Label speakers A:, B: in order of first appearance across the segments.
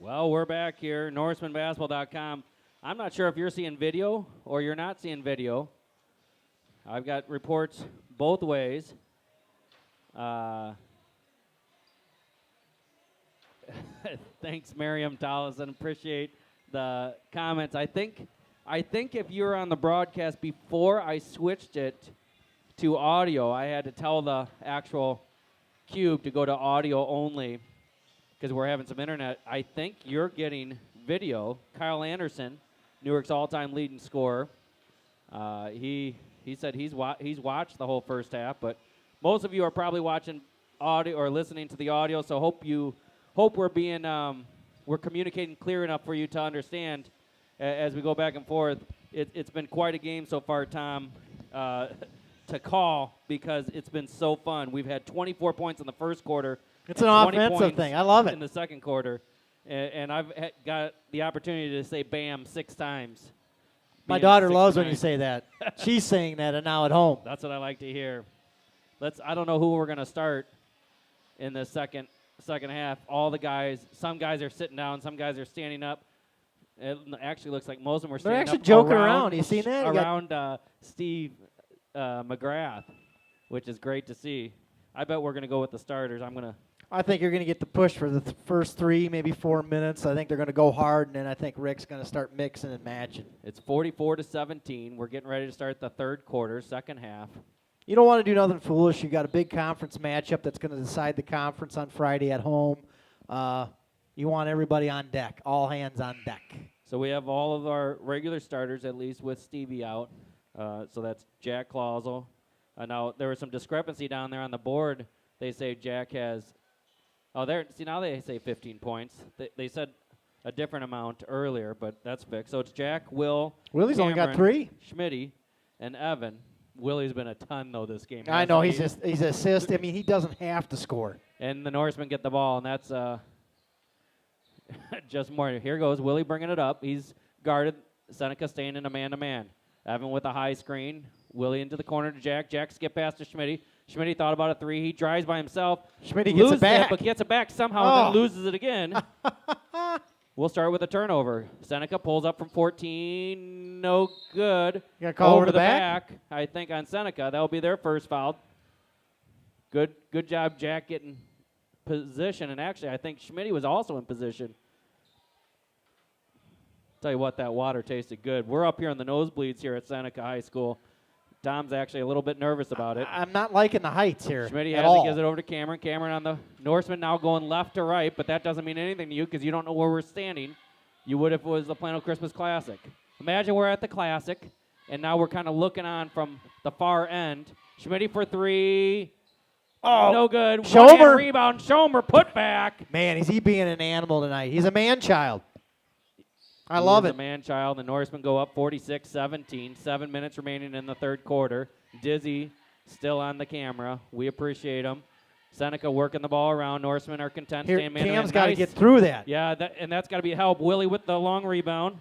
A: Well, we're back here, NorsemanBasketball.com. I'm not sure if you're seeing video or you're not seeing video. I've got reports both ways. Thanks, Miriam Tollison. Appreciate the comments. I think if you were on the broadcast before I switched it to audio, I had to tell the actual cube to go to audio only because we're having some internet. I think you're getting video. Kyle Anderson, Newark's all-time leading scorer. He said he's watched the whole first half, but most of you are probably watching audio or listening to the audio. So hope we're being we're communicating clear enough for you to understand as we go back and forth. It's been quite a game so far, Tom, to call because it's been so fun. We've had 24 points in the first quarter.
B: It's an offensive thing. I love it.
A: In the second quarter, and I've got the opportunity to say "bam" 6 times.
B: My daughter loves when you say that. She's saying that and now at home.
A: That's what I like to hear. I don't know who we're going to start in the second half. All the guys, some guys are sitting down, some guys are standing up. It actually looks like most of them are standing up.
B: They're actually joking around. You seen that?
A: Around Steve McGrath, which is great to see. I bet we're going to go with the starters.
B: I think you're going to get the push for the first 3, maybe 4 minutes. I think they're going to go hard, and then I think Rick's going to start mixing and matching.
A: It's 44-17. We're getting ready to start the third quarter, second half.
B: You don't want to do nothing foolish. You got a big conference matchup that's going to decide the conference on Friday at home. You want everybody on deck, all hands on deck.
A: So we have all of our regular starters, at least with Stevie out. So that's Jack Clausel. Now, there was some discrepancy down there on the board. They say Jack has now they say 15 points. They said a different amount earlier, but that's fixed. So it's Jack, Willie's
B: Cameron, only got 3.
A: Schmitty, and Evan. Willie's been a ton, though, this game.
B: I know, he's assist. I mean, he doesn't have to score.
A: And the Norsemen get the ball, and that's just more. Here goes Willie bringing it up. He's guarded. Seneca staying in a man-to-man. Evan with a high screen. Willie into the corner to Jack. Jack skip past to Schmitty. Schmitty thought about a 3. He drives by himself.
B: Schmitty gets it back.
A: But gets it back somehow and then loses it again. We'll start with a turnover. Seneca pulls up from 14. No good.
B: You got to call
A: over
B: the
A: back, I think, on Seneca. That'll be their first foul. Good job, Jack, getting position. And actually, I think Schmitty was also in position. Tell you what, that water tasted good. We're up here in the nosebleeds here at Seneca High School. Tom's actually a little bit nervous about it.
B: I'm not liking the heights here.
A: Schmitty has it, gives it over to Cameron. Cameron on the Norseman now going left to right, but that doesn't mean anything to you because you don't know where we're standing. You would if it was the Plano Christmas Classic. Imagine we're at the Classic, and now we're kind of looking on from the far end. Schmitty for 3. Oh, no good.
B: Schomer.
A: Rebound. Schomer put back.
B: Man, is he being an animal tonight? He's a man-child. I love it.
A: A man-child. The Norsemen go up 46-17. 7 minutes remaining in the third quarter. Dizzy still on the camera. We appreciate him. Seneca working the ball around. Norsemen are content.
B: Here, Cam's got to get through that.
A: Yeah, and that's got to be help. Willie with the long rebound.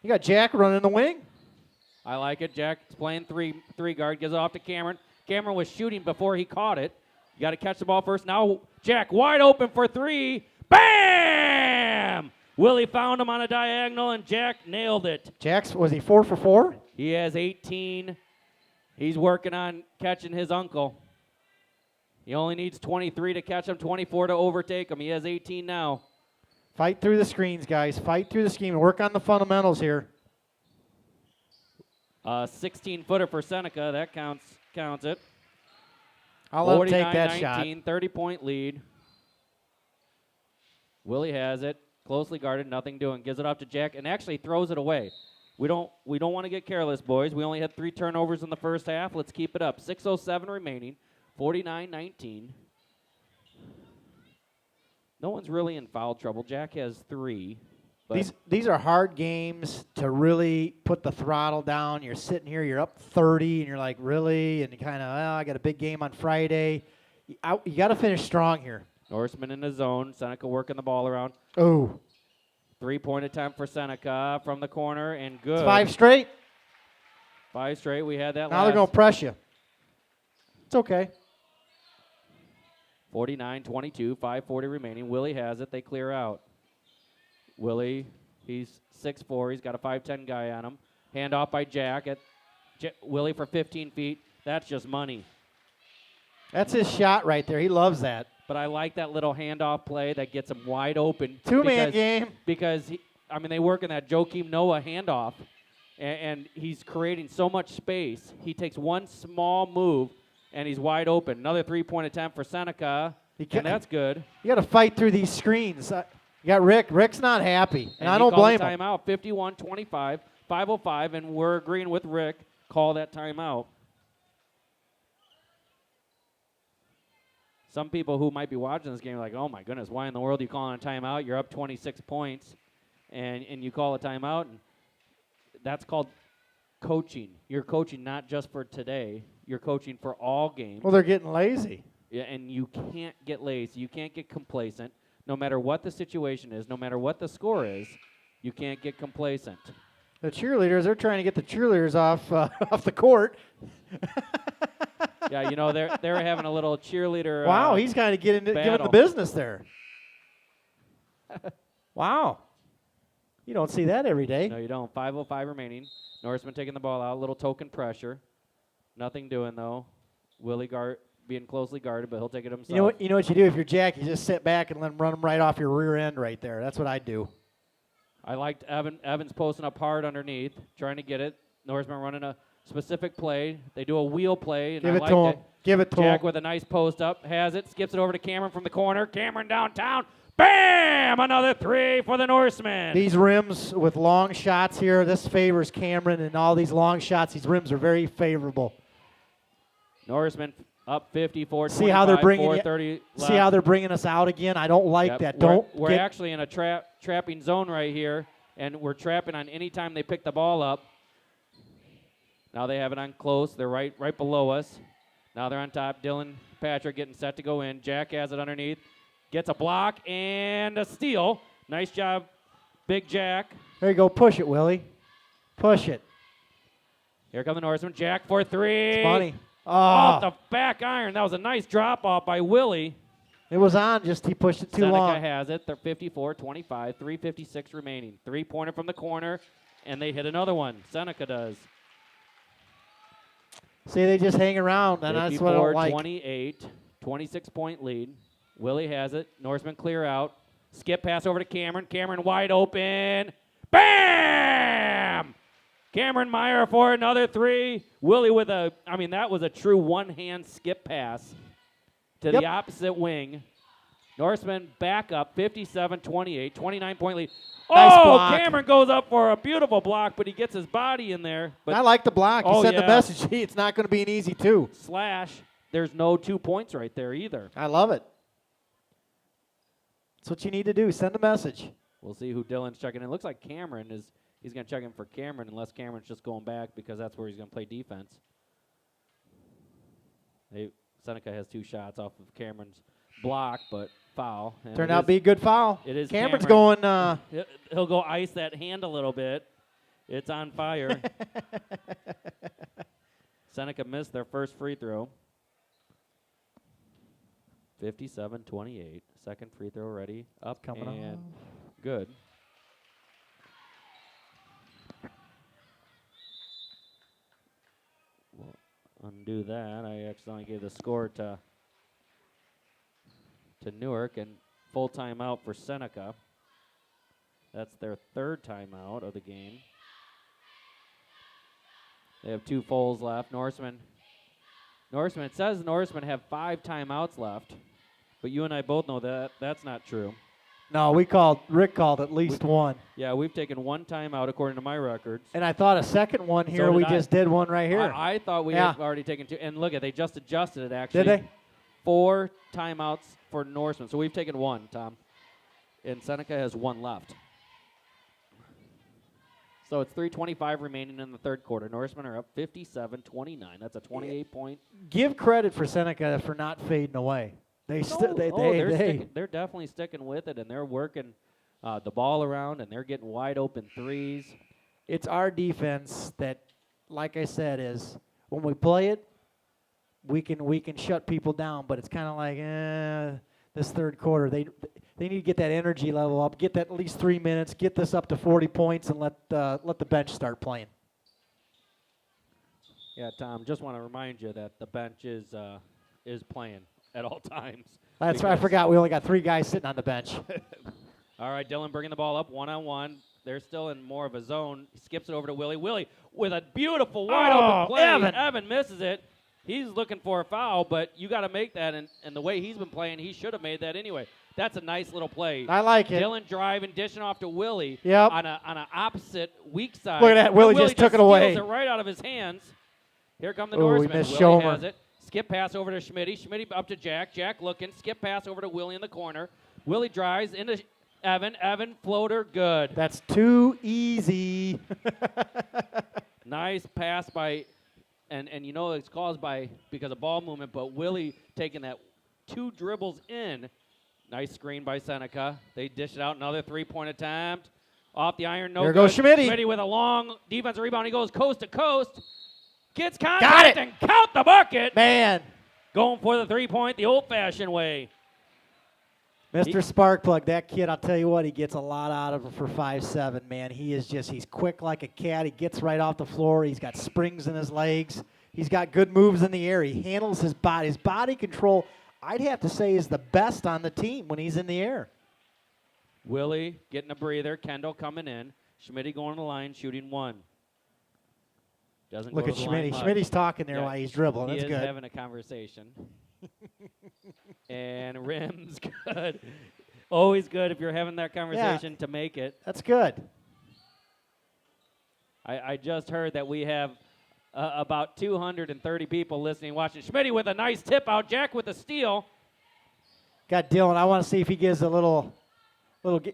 B: You got Jack running the wing.
A: I like it. Jack's playing three guard. Gives it off to Cameron. Cameron was shooting before he caught it. You got to catch the ball first. Now Jack wide open for 3. Bam! Willie found him on a diagonal, and Jack nailed it.
B: Was he 4 for 4?
A: He has 18. He's working on catching his uncle. He only needs 23 to catch him, 24 to overtake him. He has 18 now.
B: Fight through the screens, guys. Fight through the scheme. Work on the fundamentals here.
A: 16-footer for Seneca. That counts it.
B: I'll let him take that shot.
A: 30-point lead. Willie has it. Closely guarded, nothing doing. Gives it off to Jack and actually throws it away. We don't want to get careless, boys. We only had 3 turnovers in the first half. Let's keep it up. 6:07 remaining. 49-19. No one's really in foul trouble. Jack has 3.
B: These are hard games to really put the throttle down. You're sitting here, you're up 30, and you're like, really? And you kind of, I got a big game on Friday. You got to finish strong here.
A: Norseman in the zone. Seneca working the ball around.
B: Oh.
A: 3-point attempt for Seneca from the corner, and good.
B: It's 5 straight.
A: 5 straight. We had that
B: now they're going to press you. It's okay.
A: 49-22, 5:40 remaining. Willie has it. They clear out. Willie, he's 6'4". He's got a 5'10" guy on him. Hand off by Jack at Willie for 15 feet. That's just money.
B: That's his shot right there. He loves that.
A: But I like that little handoff play that gets him wide open.
B: Two-man game.
A: Because, they work in that Joakim Noah handoff, and he's creating so much space. He takes one small move, and he's wide open. Another three-point attempt for Seneca, and that's good.
B: You got to fight through these screens. You got Rick. Rick's not happy, and I don't blame him.
A: Timeout, 51-25, 5:05, and we're agreeing with Rick. Call that timeout. Some people who might be watching this game are like, oh, my goodness, why in the world are you calling a timeout? You're up 26 points, and you call a timeout. And that's called coaching. You're coaching not just for today. You're coaching for all games.
B: Well, they're getting lazy.
A: Yeah, and you can't get lazy. You can't get complacent. No matter what the situation is, no matter what the score is, you can't get complacent.
B: The cheerleaders, they're trying to get the cheerleaders off the court.
A: Yeah, they're having a little cheerleader.
B: Wow, he's kind of giving the business there. Wow. You don't see that every day.
A: No, you don't. 5:05 remaining. Norseman taking the ball out. A little token pressure. Nothing doing, though. Willie being closely guarded, but he'll take it himself.
B: You know what you do if you're Jack? You just sit back and let him run him right off your rear end right there. That's what I do.
A: I liked Evans posting up hard underneath, trying to get it. Norseman running a specific play. They do a wheel play. And
B: Give it to him. Give it to him.
A: Jack with a nice post up. Has it. Skips it over to Cameron from the corner. Cameron downtown. Bam! Another three for the Norsemen.
B: These rims with long shots here, this favors Cameron, and all these long shots, these rims are very favorable.
A: Norsemen up 54-25.
B: See how they're bringing
A: 4:30 left.
B: See how they're bringing us out again? I don't like that.
A: We're actually in a trapping zone right here, and we're trapping on any time they pick the ball up. Now they have it on close. They're right below us. Now they're on top. Dylan Patrick getting set to go in. Jack has it underneath. Gets a block and a steal. Nice job, Big Jack.
B: There you go. Push it, Willie. Push it.
A: Here come the Norsemen. Jack for three.
B: It's money.
A: Off the back iron. That was a nice drop off by Willie.
B: It was on, just he pushed it too long.
A: Seneca has it. They're 54-25, 3:56 remaining. Three-pointer from the corner, and they hit another one. Seneca does.
B: See, they just hang around, and that's what I don't like.
A: 54-28, 26-point lead. Willie has it. Norseman clear out. Skip pass over to Cameron. Cameron wide open. Bam! Cameron Meyer for another three. Willie with that was a true one-hand skip pass to the opposite wing. Norseman back up, 57-28, 29-point lead.
B: Nice block.
A: Cameron goes up for a beautiful block, but he gets his body in there. But
B: I like the block. He sent the message. It's not going to be an easy two.
A: / there's no 2 points right there either.
B: I love it. That's what you need to do. Send a message.
A: We'll see who Dylan's checking in. It looks like Cameron is. He's going to check in for Cameron unless Cameron's just going back because that's where he's going to play defense. Seneca has 2 shots off of Cameron's block, but foul.
B: Turned out to be a good foul.
A: It is
B: Cameron's
A: Cameron.
B: going.
A: He'll go ice that hand a little bit. It's on fire. Seneca missed their first free throw. 57-28. Second free throw ready. Up
B: Coming
A: and
B: off.
A: Good. We'll undo that. I accidentally gave the score to Newark, and full timeout for Seneca. That's their 3rd timeout of the game. They have 2 fulls left. Norseman, it says Norseman have 5 timeouts left, but you and I both know that that's not true.
B: No, Rick called at least one.
A: Yeah, we've taken 1 timeout according to my records.
B: And I thought a second one here.
A: So
B: we just did one right here.
A: I thought we had already taken 2. And look, they just adjusted it, actually.
B: Did they?
A: 4 timeouts for Norseman. So we've taken 1, Tom. And Seneca has 1 left. So it's 3:25 remaining in the 3rd quarter. Norsemen are up 57-29. That's a 28-point.
B: Give credit for Seneca for not fading away. They're
A: definitely sticking with it, and they're working the ball around, and they're getting wide open threes.
B: It's our defense that, like I said, is when we play it, we can shut people down. But it's kind of like this 3rd quarter. They need to get that energy level up, get that at least 3 minutes, get this up to 40 points, and let the bench start playing.
A: Yeah, Tom, just want to remind you that the bench is playing at all times.
B: That's right. I forgot we only got 3 guys sitting on the bench.
A: All right, Dylan bringing the ball up one-on-one. They're still in more of a zone. He skips it over to Willie. Willie with a beautiful wide-open play. Evan misses it. He's looking for a foul, but you got to make that, and the way he's been playing, he should have made that anyway. That's a nice little play.
B: I like it.
A: Dylan driving, dishing off to Willie
B: Yep.
A: on an opposite weak side.
B: Look at that. Willie just took it away.
A: Steals it right out of his hands. Here come the
B: Ooh,
A: Norsemen.
B: we missed
A: Willie
B: Schomer.
A: has it. Skip pass over to Schmitty. Schmitty up to Jack. Jack looking. Skip pass over to Willie in the corner. Willie drives into Evan. Evan floater good.
B: That's too easy.
A: Nice pass by, and you know it's caused because of ball movement, but Willie taking that 2 dribbles in. Nice screen by Seneca. They dish it out. Another 3-point attempt. Off the iron. No
B: There
A: good.
B: goes Schmitty.
A: Schmitty with a long defensive rebound. He goes coast to coast. Gets
B: Got
A: contact
B: it.
A: and count the bucket.
B: Man,
A: Going for the 3-point the old-fashioned way.
B: Mr. Sparkplug, that kid, I'll tell you what, he gets a lot out of him for 5'7", man. He's quick like a cat. He gets right off the floor. He's got springs in his legs. He's got good moves in the air. He handles his body. His body control, I'd have to say, is the best on the team when he's in the air.
A: Willie getting a breather. Kendall coming in. Schmitty going to the line, shooting 1. Doesn't
B: Look
A: go
B: at
A: to the line
B: Schmitty.
A: much.
B: Schmitty's talking there
A: Yeah,
B: while he's dribbling.
A: He
B: That's
A: is
B: good.
A: having a conversation. And rim's good. Always good if you're having that conversation to make it.
B: That's good.
A: I just heard that we have about 230 people listening, watching. Schmitty with a nice tip out. Jack with a steal.
B: Got Dylan. I want to see if he gives a little.
A: Dylan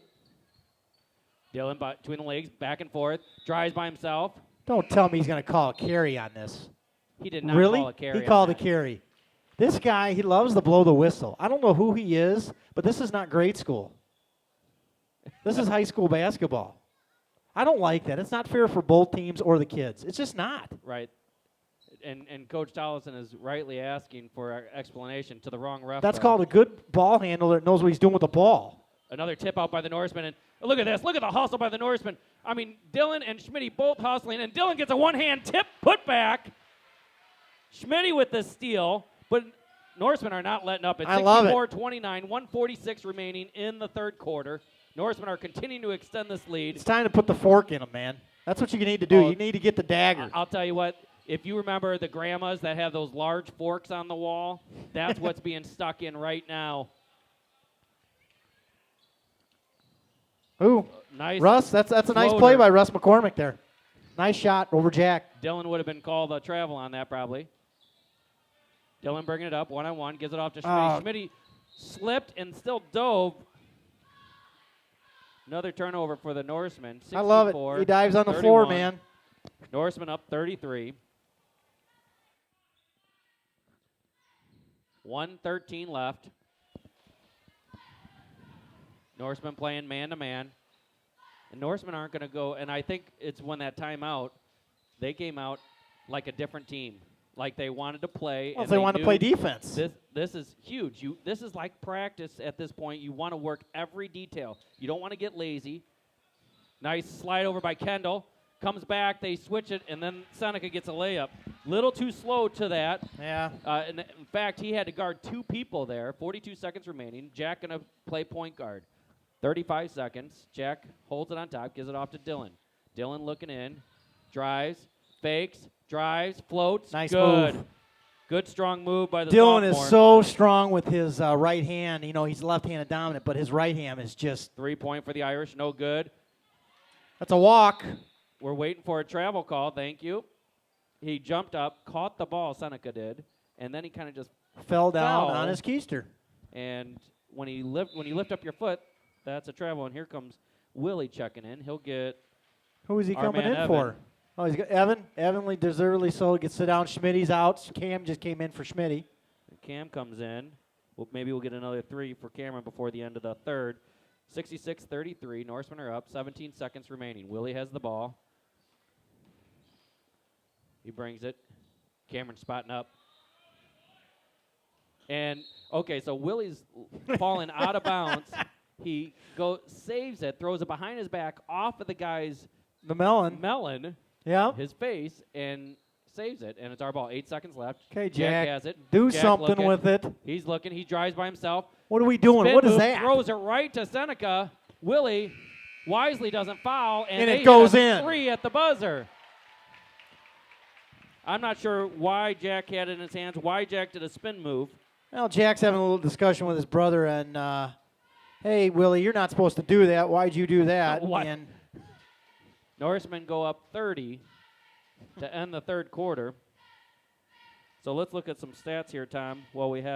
A: between the legs, back and forth. Drives by himself.
B: Don't tell me he's going to call a carry on this.
A: He did not
B: Really?
A: call a carry.
B: He
A: on
B: called a
A: that.
B: carry. This guy, he loves to blow the whistle. I don't know who he is, but this is not grade school. This is high school basketball. I don't like that. It's not fair for both teams or the kids. It's just not.
A: Right. And Coach Tollison is rightly asking for an explanation to the wrong ref.
B: That's called a good ball handler that knows what he's doing with the ball.
A: Another tip out by the Norseman. And look at this. Look at the hustle by the Norseman. I mean, Dylan and Schmitty both hustling. And Dylan gets a one-hand tip put back. Schmitty with the steal. But Norsemen are not letting up. It's
B: I love it.
A: 64-29, 146 remaining in the third quarter. Norsemen are continuing to extend this lead.
B: It's time to put the fork in him, man. That's what you need to do.
A: Oh,
B: You need to get the dagger.
A: I'll tell you what. If you remember the grandmas that have those large forks on the wall, that's what's being stuck in right now.
B: Ooh,
A: Nice.
B: Russ, that's a nice
A: floater.
B: play by Russ McCormick there. Nice shot over Jack.
A: Dylan would have been called a travel on that probably. Dylan bringing it up one-on-one, gives it off to Schmitty.
B: Oh.
A: Schmitty slipped and still dove. Another turnover for the Norsemen.
B: I love it. He dives on the floor,
A: 31.
B: man.
A: Norsemen up 33. 1:13 left. Norsemen playing man-to-man. And Norsemen aren't going to go, and I think it's when that timeout, they came out like a different team. Like they wanted to play.
B: Well,
A: and
B: they want to
A: knew
B: play defense.
A: This is huge. This is like practice at this point. You want to work every detail. You don't want to get lazy. Nice slide over by Kendall. Comes back, they switch it, and then Seneca gets a layup. Little too slow to that.
B: Yeah.
A: And in fact, he had to guard 2 people there. 42 seconds remaining. Jack going to play point guard. 35 seconds. Jack holds it on top, gives it off to Dylan. Dylan looking in, drives, fakes, drives, floats.
B: Nice
A: good.
B: move.
A: Good, strong move by the
B: Dylan
A: sophomore.
B: is so strong with his right hand. You know, he's left-handed dominant, but his right hand is just,
A: 3-point for the Irish, no good.
B: that's a walk.
A: We're waiting for a travel call. Thank you. He jumped up, caught the ball, Seneca did, and then he kind of just
B: Fell down
A: Foul.
B: on his keister.
A: And when you lift up your foot, that's a travel. And here comes Willie checking in. He'll get
B: Who is he
A: our
B: coming
A: man
B: in
A: Evan.
B: for? Oh, he's got Evan. Evan deservedly so gets sit down. Schmitty's out. Cam just came in for Schmitty.
A: Cam comes in. Well, maybe we'll get another 3 for Cameron before the end of the third. 66-33. Norsemen are up. 17 seconds remaining. Willie has the ball. He brings it. Cameron spotting up. And, okay, so Willie's falling out of bounds. He saves it, throws it behind his back off of the guy's
B: The melon.
A: melon,
B: Yeah.
A: his face, and saves it. And it's our ball. 8 seconds left.
B: Okay,
A: Jack
B: Jack.
A: has it.
B: Do
A: Jack
B: something
A: looking.
B: with it.
A: He's looking. He drives by himself.
B: What are we doing?
A: Spin
B: What is
A: move,
B: that?
A: Throws it right to Seneca. Willie wisely doesn't foul, and
B: And
A: they
B: it goes
A: hit a
B: in.
A: 3 at the buzzer. I'm not sure why Jack had it in his hands, why Jack did a spin move.
B: Well, Jack's having a little discussion with his brother, and hey, Willie, you're not supposed to do that. Why'd you do that?
A: Why-
B: And
A: Norsemen go up 30 to end the third quarter. So let's look at some stats here, Tom, while we have